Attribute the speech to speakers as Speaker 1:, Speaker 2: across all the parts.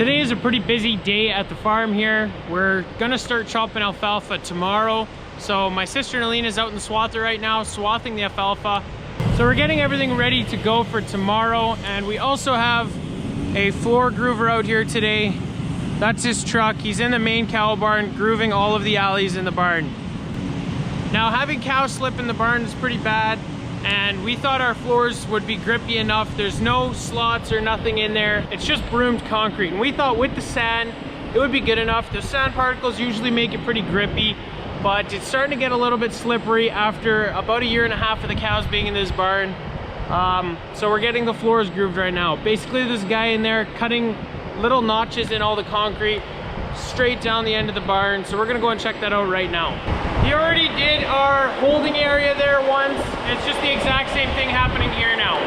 Speaker 1: Today is a pretty busy day at the farm here. We're gonna start chopping alfalfa tomorrow. So my sister Alina's out in the swather right now, swathing the alfalfa. So we're getting everything ready to go for tomorrow. And we also have a floor groover out here today. That's his truck. He's in the main cow barn, grooving all of the alleys in the barn. Now having cow slip in the barn is pretty bad, and we thought our floors would be grippy enough. There's no slots or nothing in there. It's just broomed concrete. And we thought with the sand, it would be good enough. The sand particles usually make it pretty grippy, but it's starting to get a little bit slippery after about 1.5 years of the cows being in this barn. So we're getting the floors grooved right now. Basically, this guy in there cutting little notches in all the concrete straight down the end of the barn. So we're gonna go and check that out right now. He already did our holding area there once. It's just the exact same thing happening here now.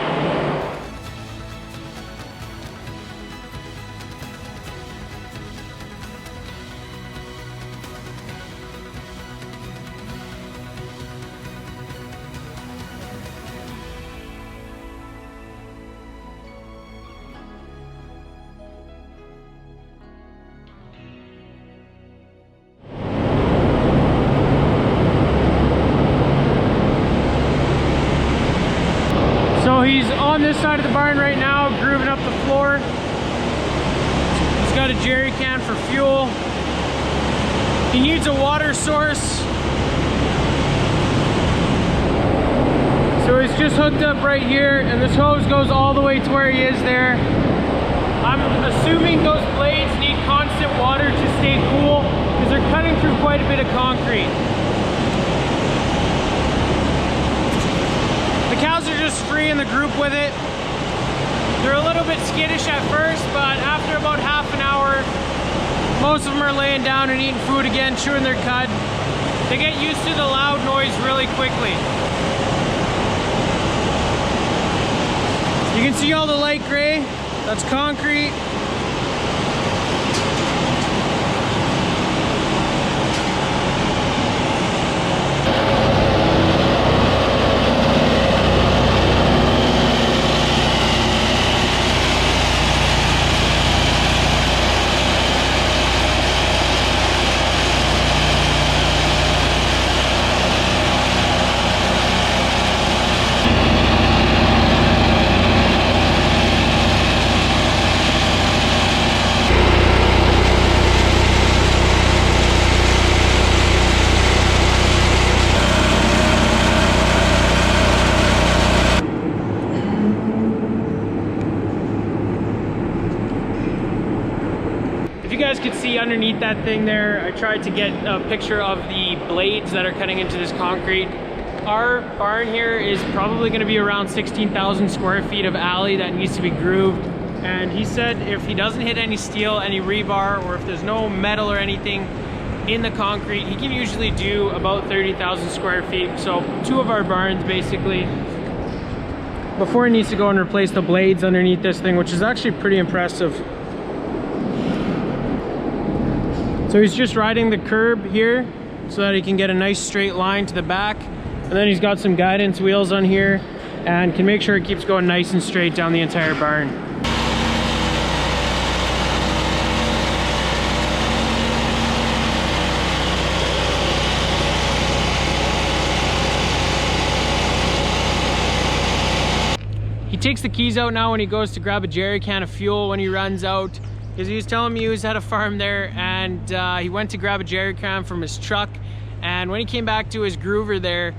Speaker 1: So he's on this side of the barn right now, grooving up the floor. He's got a jerry can for fuel. He needs a water source. So he's just hooked up right here, and this hose goes all the way to where he is there. I'm assuming those blades need constant water to stay cool, because they're cutting through quite a bit of concrete. The cows are just free in the group with it. They're a little bit skittish at first, but after about half an hour, most of them are laying down and eating food again, chewing their cud. They get used to the loud noise really quickly. You can see all the light gray, that's concrete. You guys could see underneath that thing there, I tried to get a picture of the blades that are cutting into this concrete. Our barn here is probably going to be around 16,000 square feet of alley that needs to be grooved. And he said if he doesn't hit any steel, any rebar, or if there's no metal or anything in the concrete, he can usually do about 30,000 square feet. So 2 of our barns basically, before he needs to go and replace the blades underneath this thing, which is actually pretty impressive. So he's just riding the curb here so that he can get a nice straight line to the back. And then he's got some guidance wheels on here and can make sure it keeps going nice and straight down the entire barn. He takes the keys out now when he goes to grab a jerry can of fuel when he runs out. Because he was telling me he was at a farm there, and he went to grab a jerry can from his truck, and when he came back to his groover there,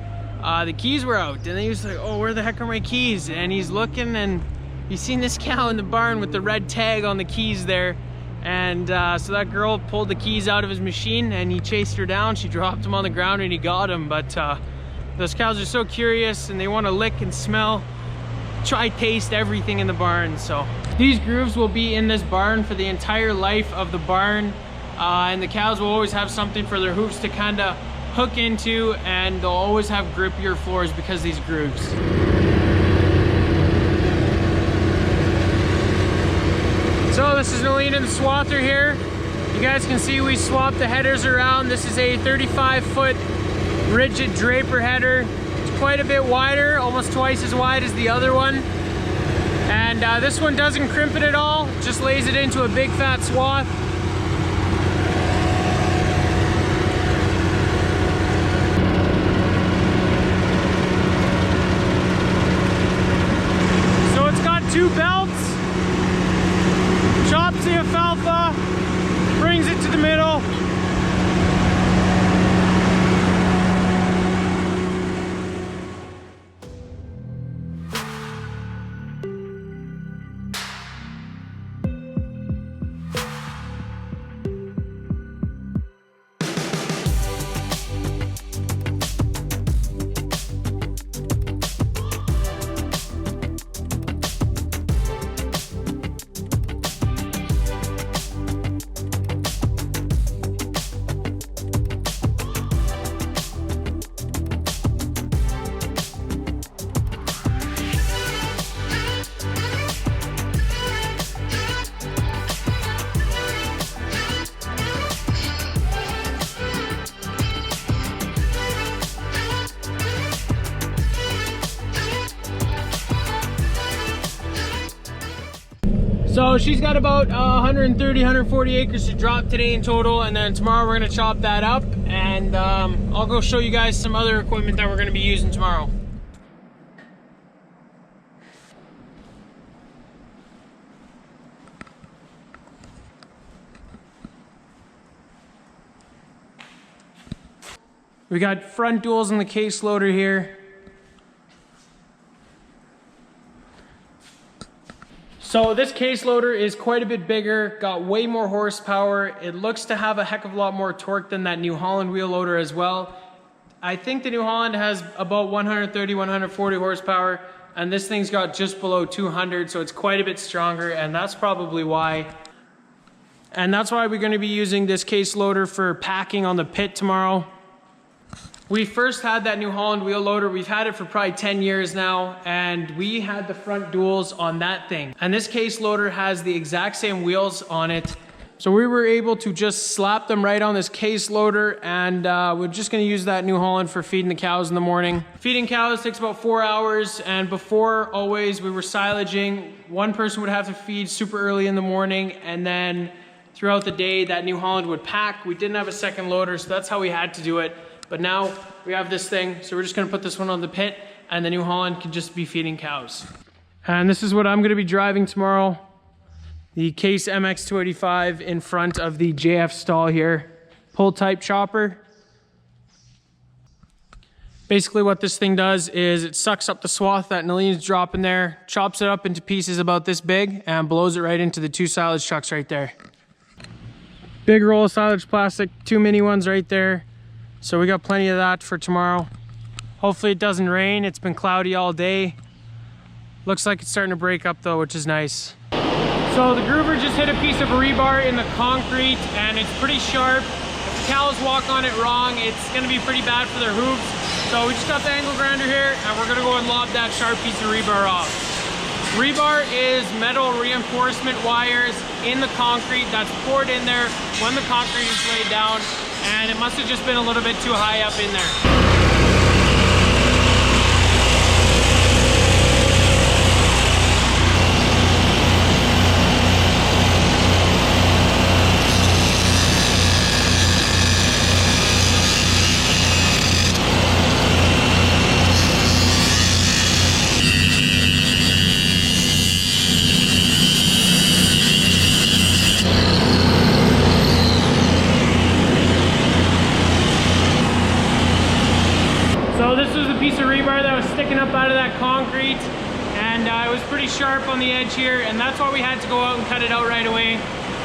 Speaker 1: the keys were out, and then he was like, oh, where the heck are my keys? And he's looking, and he's seen this cow in the barn with the red tag on the keys there, and so that girl pulled the keys out of his machine, and he chased her down. She dropped them on the ground, and he got them. But those cows are so curious, and they want to lick and smell, try taste everything in the barn. So these grooves will be in this barn for the entire life of the barn, and the cows will always have something for their hoofs to kind of hook into, and they'll always have grippier floors because of these grooves. So this is Alina the swather here. You guys can see we swapped the headers around. This is a 35-foot rigid draper header. It's quite a bit wider, almost twice as wide as the other one. And this one doesn't crimp it at all, just lays it into a big fat swath. So it's got two belts, chops the alfalfa, brings it to the middle. So she's got about 130, 140 acres to drop today in total, and then tomorrow we're gonna chop that up, and I'll go show you guys some other equipment that we're gonna be using tomorrow. We got front duals in the case loader here. So this case loader is quite a bit bigger, got way more horsepower. It looks to have a heck of a lot more torque than that New Holland wheel loader as well. I think the New Holland has about 130, 140 horsepower, and this thing's got just below 200, so it's quite a bit stronger, and that's probably why. And that's why we're gonna be using this case loader for packing on the pit tomorrow. We first had that New Holland wheel loader. We've had it for probably 10 years now, and we had the front duals on that thing. And this case loader has the exact same wheels on it. So we were able to just slap them right on this case loader, and we're just gonna use that New Holland for feeding the cows in the morning. Feeding cows takes about 4 hours, and before, always, we were silaging. One person would have to feed super early in the morning, and then throughout the day, that New Holland would pack. We didn't have a second loader, so that's how we had to do it. But now we have this thing, so we're just gonna put this one on the pit, and the New Holland can just be feeding cows. And this is what I'm gonna be driving tomorrow. The Case MX285 in front of the JF stall here. Pull type chopper. Basically what this thing does is it sucks up the swath that Nalene's dropping there, chops it up into pieces about this big, and blows it right into the two silage trucks right there. Big roll of silage plastic, 2 mini ones right there. So we got plenty of that for tomorrow. Hopefully it doesn't rain. It's been cloudy all day. Looks like it's starting to break up though, which is nice. So the groover just hit a piece of rebar in the concrete, and it's pretty sharp. If the cows walk on it wrong, it's gonna be pretty bad for their hooves. So we just got the angle grinder here, and we're gonna go and lob that sharp piece of rebar off. Rebar is metal reinforcement wires in the concrete that's poured in there when the concrete is laid down, and it must have just been a little bit too high up in there. Out of that concrete, and it was pretty sharp on the edge here, and that's why we had to go out and cut it out right away.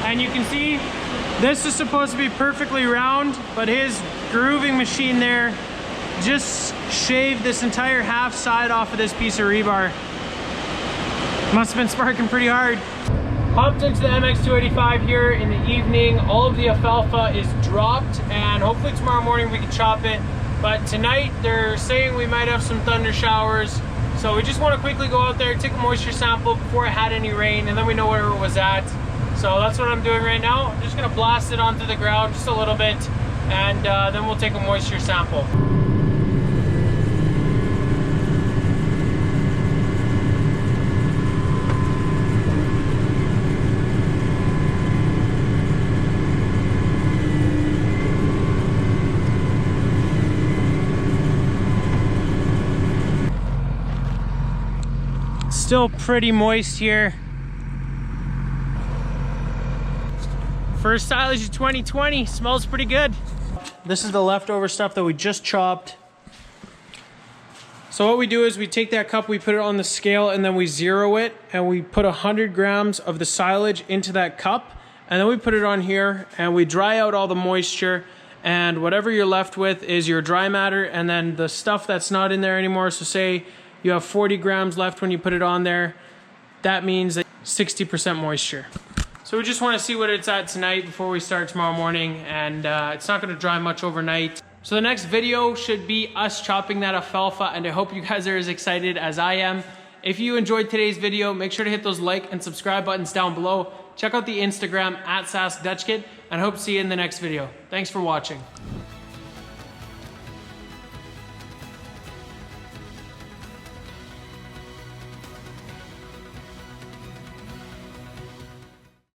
Speaker 1: And you can see this is supposed to be perfectly round, but his grooving machine there just shaved this entire half side off of this piece of rebar. Must have been sparking pretty hard. Hopped into the MX285 here in the evening. All of the alfalfa is dropped, and hopefully tomorrow morning we can chop it. But tonight they're saying we might have some thunder showers. So we just want to quickly go out there, take a moisture sample before it had any rain, and then we know where it was at. So that's what I'm doing right now. I'm just gonna blast it onto the ground just a little bit, and then we'll take a moisture sample. Still pretty moist here. First silage of 2020, smells pretty good. This is the leftover stuff that we just chopped. So what we do is we take that cup, we put it on the scale, and then we zero it, and we put 100 grams of the silage into that cup, and then we put it on here, and we dry out all the moisture, and whatever you're left with is your dry matter, and then the stuff that's not in there anymore. So say you have 40 grams left when you put it on there, that means that 60% moisture. So we just want to see what it's at tonight before we start tomorrow morning, and it's not going to dry much overnight. So the next video should be us chopping that alfalfa, and I hope you guys are as excited as I am. If you enjoyed today's video, make sure to hit those like and subscribe buttons down below. Check out the Instagram @SaskDutchKid, and I hope to see you in the next video. Thanks for watching.